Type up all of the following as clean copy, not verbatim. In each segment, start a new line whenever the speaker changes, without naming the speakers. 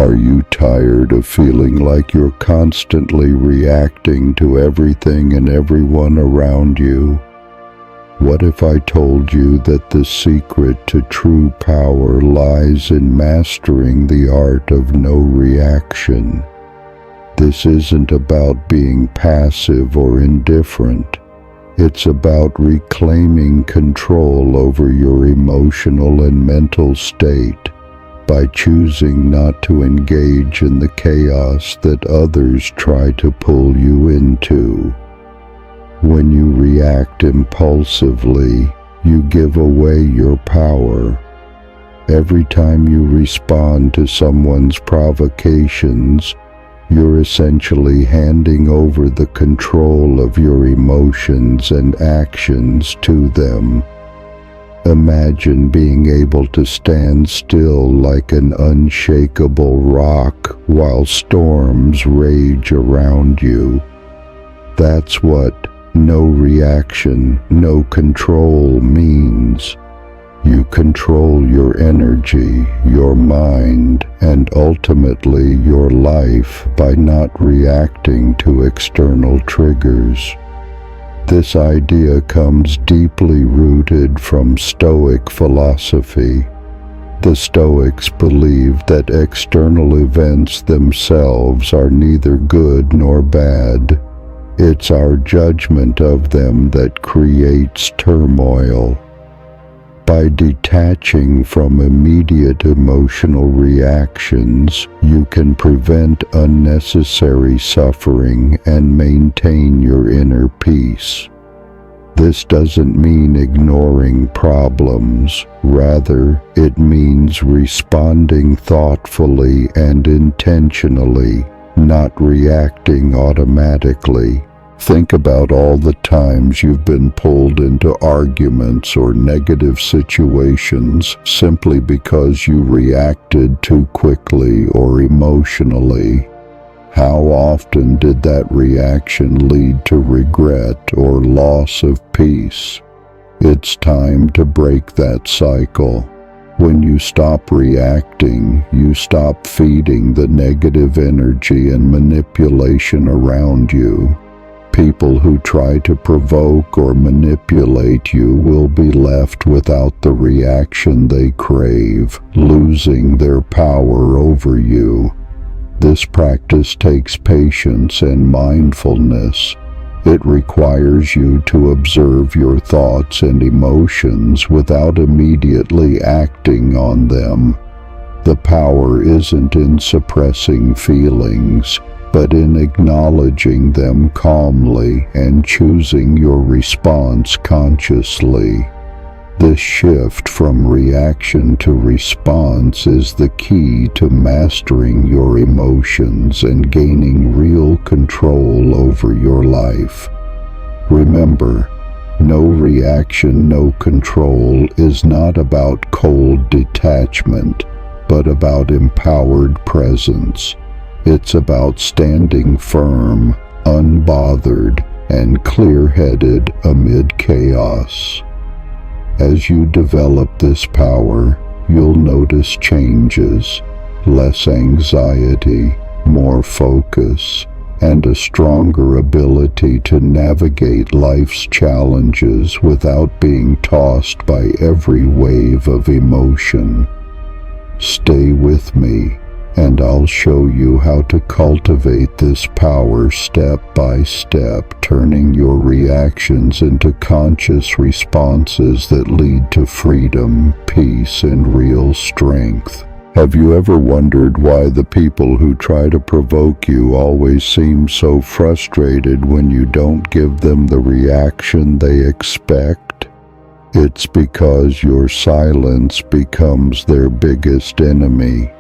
Are you tired of feeling like you're constantly reacting to everything and everyone around you? What if I told you that the secret to true power lies in mastering the art of no reaction? This isn't about being passive or indifferent. It's about reclaiming control over your emotional and mental state by choosing not to engage in the chaos that others try to pull you into. When you react impulsively, you give away your power. Every time you respond to someone's provocations, you're essentially handing over the control of your emotions and actions to them. Imagine being able to stand still like an unshakable rock while storms rage around you. That's what no reaction, no control means. You control your energy, your mind, and ultimately your life by not reacting to external triggers. This idea comes deeply rooted from Stoic philosophy. The Stoics believed that external events themselves are neither good nor bad. It's our judgment of them that creates turmoil. By detaching from immediate emotional reactions, you can prevent unnecessary suffering and maintain your inner peace. This doesn't mean ignoring problems. Rather, it means responding thoughtfully and intentionally, not reacting automatically. Think about all the times you've been pulled into arguments or negative situations simply because you reacted too quickly or emotionally. How often did that reaction lead to regret or loss of peace? It's time to break that cycle. When you stop reacting, you stop feeding the negative energy and manipulation around you. People who try to provoke or manipulate you will be left without the reaction they crave, losing their power over you. This practice takes patience and mindfulness. It requires you to observe your thoughts and emotions without immediately acting on them. The power isn't in suppressing feelings, but in acknowledging them calmly and choosing your response consciously. This shift from reaction to response is the key to mastering your emotions and gaining real control over your life. Remember, no reaction, no control is not about cold detachment, but about empowered presence. It's about standing firm, unbothered, and clear-headed amid chaos. As you develop this power, you'll notice changes, less anxiety, more focus, and a stronger ability to navigate life's challenges without being tossed by every wave of emotion. Stay with me, and I'll show you how to cultivate this power step by step, turning your reactions into conscious responses that lead to freedom, peace, and real strength. Have you ever wondered why the people who try to provoke you always seem so frustrated when you don't give them the reaction they expect? It's because your silence becomes their biggest enemy.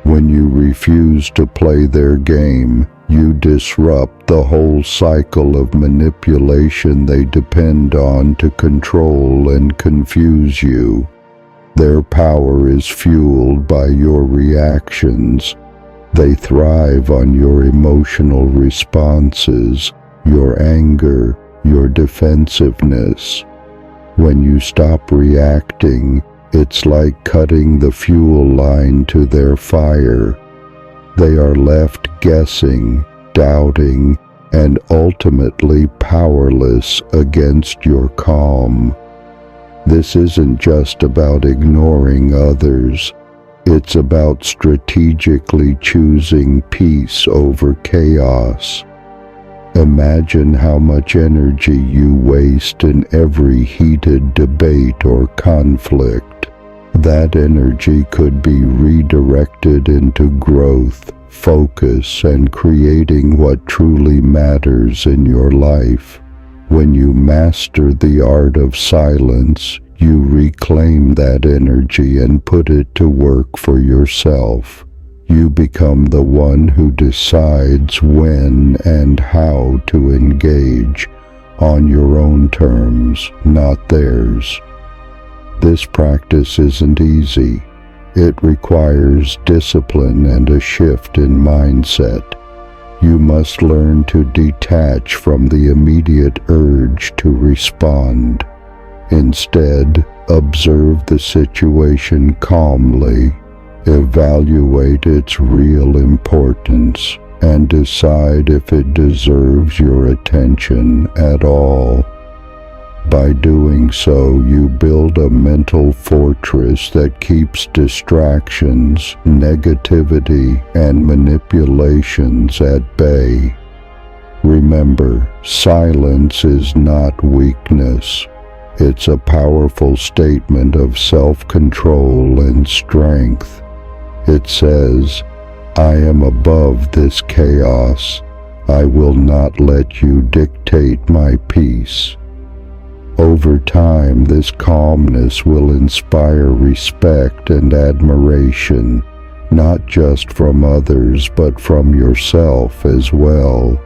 When you refuse to play their game, you disrupt the whole cycle of manipulation they depend on to control and confuse you. Their power is fueled by your reactions. They thrive on your emotional responses, your anger, your defensiveness. When you stop reacting, it's like cutting the fuel line to their fire. They are left guessing, doubting, and ultimately powerless against your calm. This isn't just about ignoring others. It's about strategically choosing peace over chaos. Imagine how much energy you waste in every heated debate or conflict. That energy could be redirected into growth, focus, and creating what truly matters in your life. When you master the art of silence, you reclaim that energy and put it to work for yourself. You become the one who decides when and how to engage on your own terms, not theirs. This practice isn't easy. It requires discipline and a shift in mindset. You must learn to detach from the immediate urge to respond. Instead, observe the situation calmly, evaluate its real importance, and decide if it deserves your attention at all. By doing so, you build a mental fortress that keeps distractions, negativity, and manipulations at bay. Remember, silence is not weakness. It's a powerful statement of self-control and strength. It says, "I am above this chaos. I will not let you dictate my peace." Over time, this calmness will inspire respect and admiration, not just from others, but from yourself as well.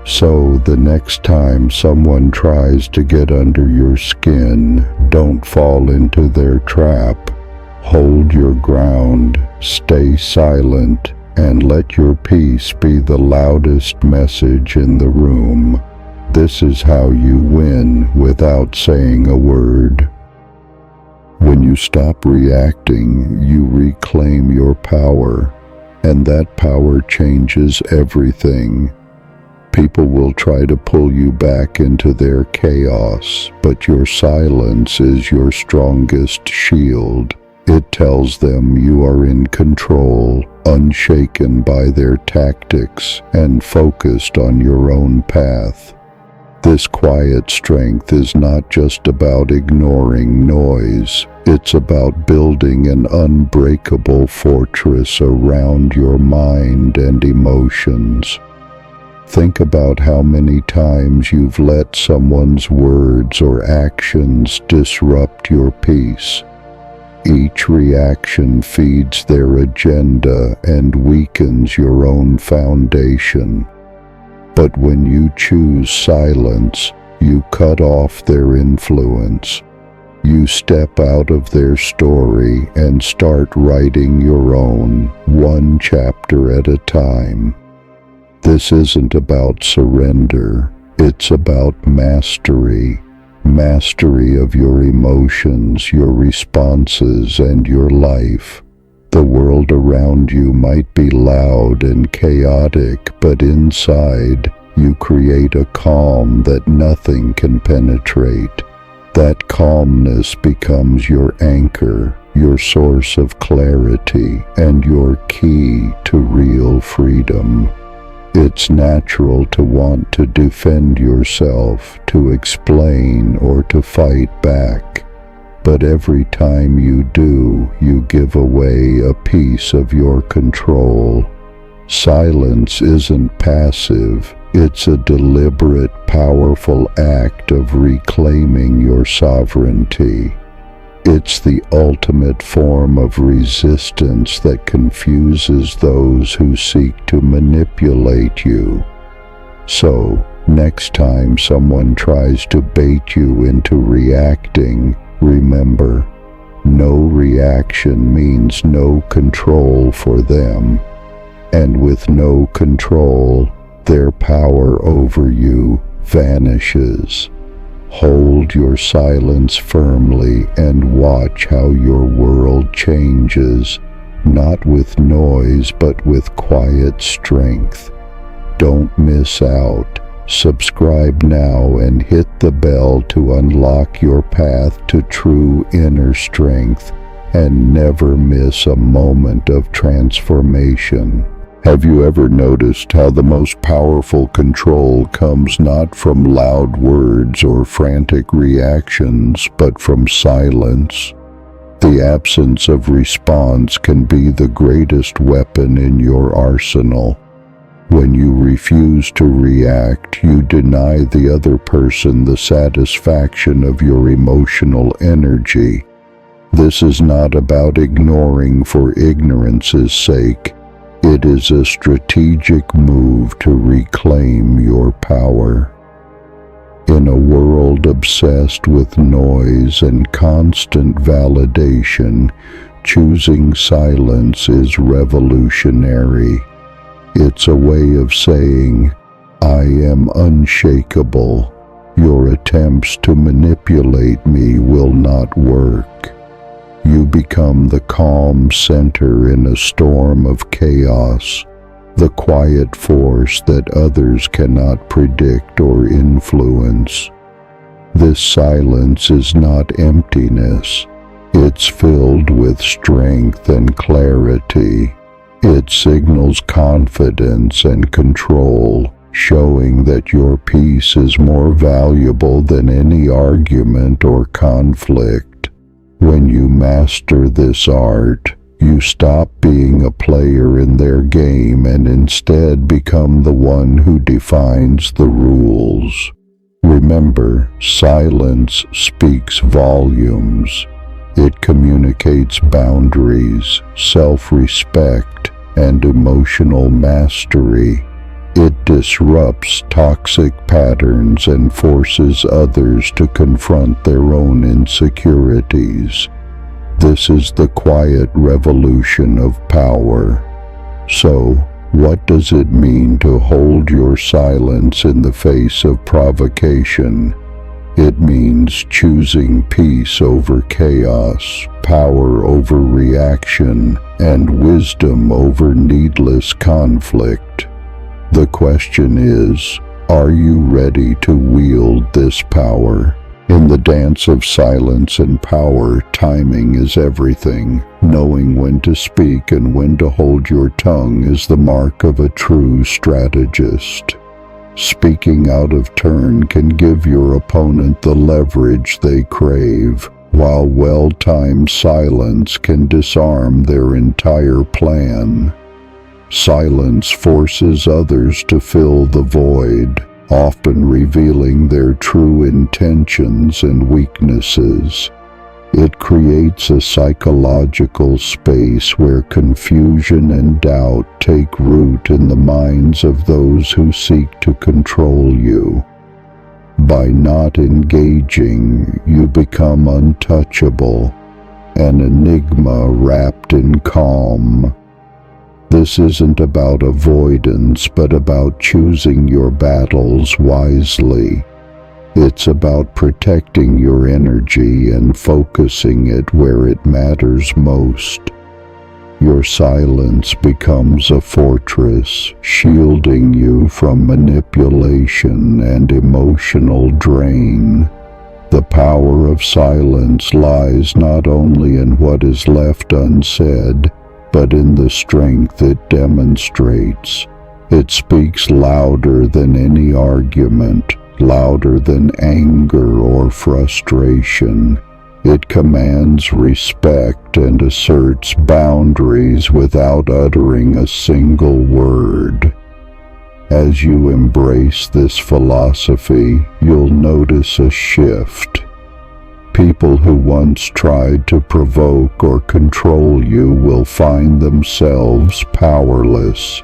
So the next time someone tries to get under your skin, don't fall into their trap. Hold your ground, stay silent, and let your peace be the loudest message in the room. This is how you win without saying a word. When you stop reacting, you reclaim your power, and that power changes everything. People will try to pull you back into their chaos, but your silence is your strongest shield. It tells them you are in control, unshaken by their tactics, and focused on your own path. This quiet strength is not just about ignoring noise. It's about building an unbreakable fortress around your mind and emotions. Think about how many times you've let someone's words or actions disrupt your peace. Each reaction feeds their agenda and weakens your own foundation. But when you choose silence, you cut off their influence. You step out of their story and start writing your own, one chapter at a time. This isn't about surrender, it's about mastery. Mastery of your emotions, your responses, and your life. The world around you might be loud and chaotic, but inside, you create a calm that nothing can penetrate. That calmness becomes your anchor, your source of clarity, and your key to real freedom. It's natural to want to defend yourself, to explain, or to fight back. But every time you do, you give away a piece of your control. Silence isn't passive, it's a deliberate, powerful act of reclaiming your sovereignty. It's the ultimate form of resistance that confuses those who seek to manipulate you. So, next time someone tries to bait you into reacting, remember, no reaction means no control for them, and with no control, their power over you vanishes. Hold your silence firmly and watch how your world changes, not with noise but with quiet strength. Don't miss out. Subscribe now and hit the bell to unlock your path to true inner strength and never miss a moment of transformation. Have you ever noticed how the most powerful control comes not from loud words or frantic reactions, but from silence? The absence of response can be the greatest weapon in your arsenal. When you refuse to react, you deny the other person the satisfaction of your emotional energy. This is not about ignoring for ignorance's sake. It is a strategic move to reclaim your power. In a world obsessed with noise and constant validation, choosing silence is revolutionary. It's a way of saying, I am unshakable. Your attempts to manipulate me will not work. You become the calm center in a storm of chaos, the quiet force that others cannot predict or influence. This silence is not emptiness. It's filled with strength and clarity. It signals confidence and control, showing that your peace is more valuable than any argument or conflict. When you master this art, you stop being a player in their game and instead become the one who defines the rules. Remember, silence speaks volumes. It communicates boundaries, self-respect, and emotional mastery. It disrupts toxic patterns and forces others to confront their own insecurities. This is the quiet revolution of power. So, what does it mean to hold your silence in the face of provocation? It means choosing peace over chaos, power over reaction, and wisdom over needless conflict. The question is, are you ready to wield this power? In the dance of silence and power, timing is everything. Knowing when to speak and when to hold your tongue is the mark of a true strategist. Speaking out of turn can give your opponent the leverage they crave, while well-timed silence can disarm their entire plan. Silence forces others to fill the void, often revealing their true intentions and weaknesses. It creates a psychological space where confusion and doubt take root in the minds of those who seek to control you. By not engaging, you become untouchable, an enigma wrapped in calm. This isn't about avoidance, but about choosing your battles wisely. It's about protecting your energy and focusing it where it matters most. Your silence becomes a fortress, shielding you from manipulation and emotional drain. The power of silence lies not only in what is left unsaid, but in the strength it demonstrates. It speaks louder than any argument, louder than anger or frustration. It commands respect and asserts boundaries without uttering a single word. As you embrace this philosophy, you'll notice a shift. People who once tried to provoke or control you will find themselves powerless.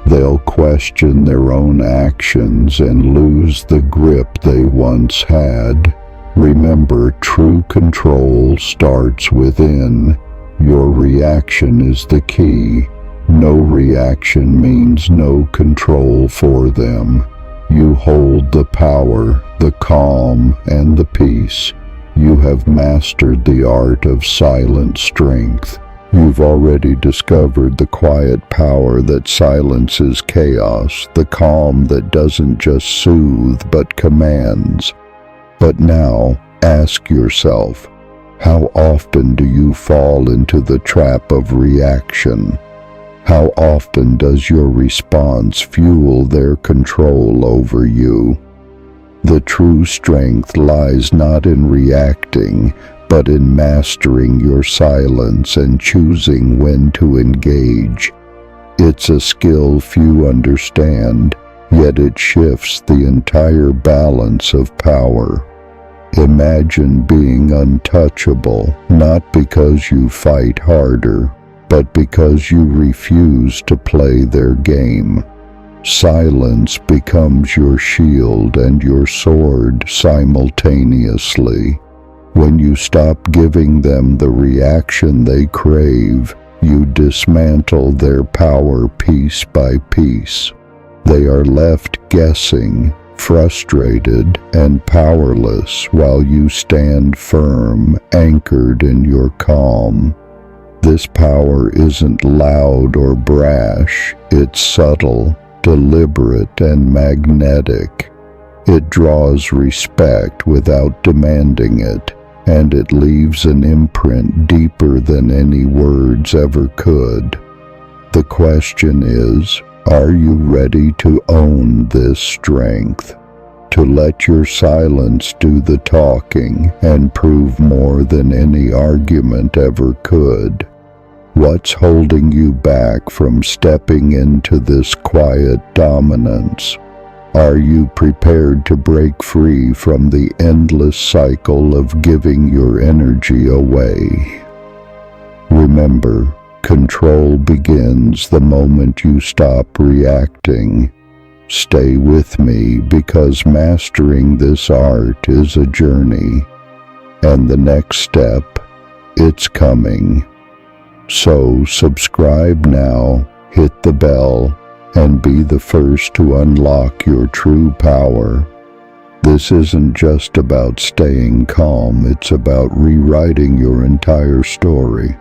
They'll question their own actions and lose the grip they once had. Remember, true control starts within. Your reaction is the key. No reaction means no control for them. You hold the power, the calm, and the peace. You have mastered the art of silent strength. You've already discovered the quiet power that silences chaos, the calm that doesn't just soothe but commands. But now, ask yourself, how often do you fall into the trap of reaction? How often does your response fuel their control over you? The true strength lies not in reacting, but in mastering your silence and choosing when to engage. It's a skill few understand, yet it shifts the entire balance of power. Imagine being untouchable, not because you fight harder, but because you refuse to play their game. Silence becomes your shield and your sword simultaneously. When you stop giving them the reaction they crave, you dismantle their power piece by piece. They are left guessing, frustrated and powerless, while you stand firm, anchored in your calm. This power isn't loud or brash, it's subtle, deliberate and magnetic. It draws respect without demanding it, and it leaves an imprint deeper than any words ever could. The question is, are you ready to own this strength? To let your silence do the talking and prove more than any argument ever could? What's holding you back from stepping into this quiet dominance? Are you prepared to break free from the endless cycle of giving your energy away? Remember, control begins the moment you stop reacting. Stay with me, because mastering this art is a journey, and the next step, it's coming. So subscribe now, hit the bell, and be the first to unlock your true power. This isn't just about staying calm, it's about rewriting your entire story.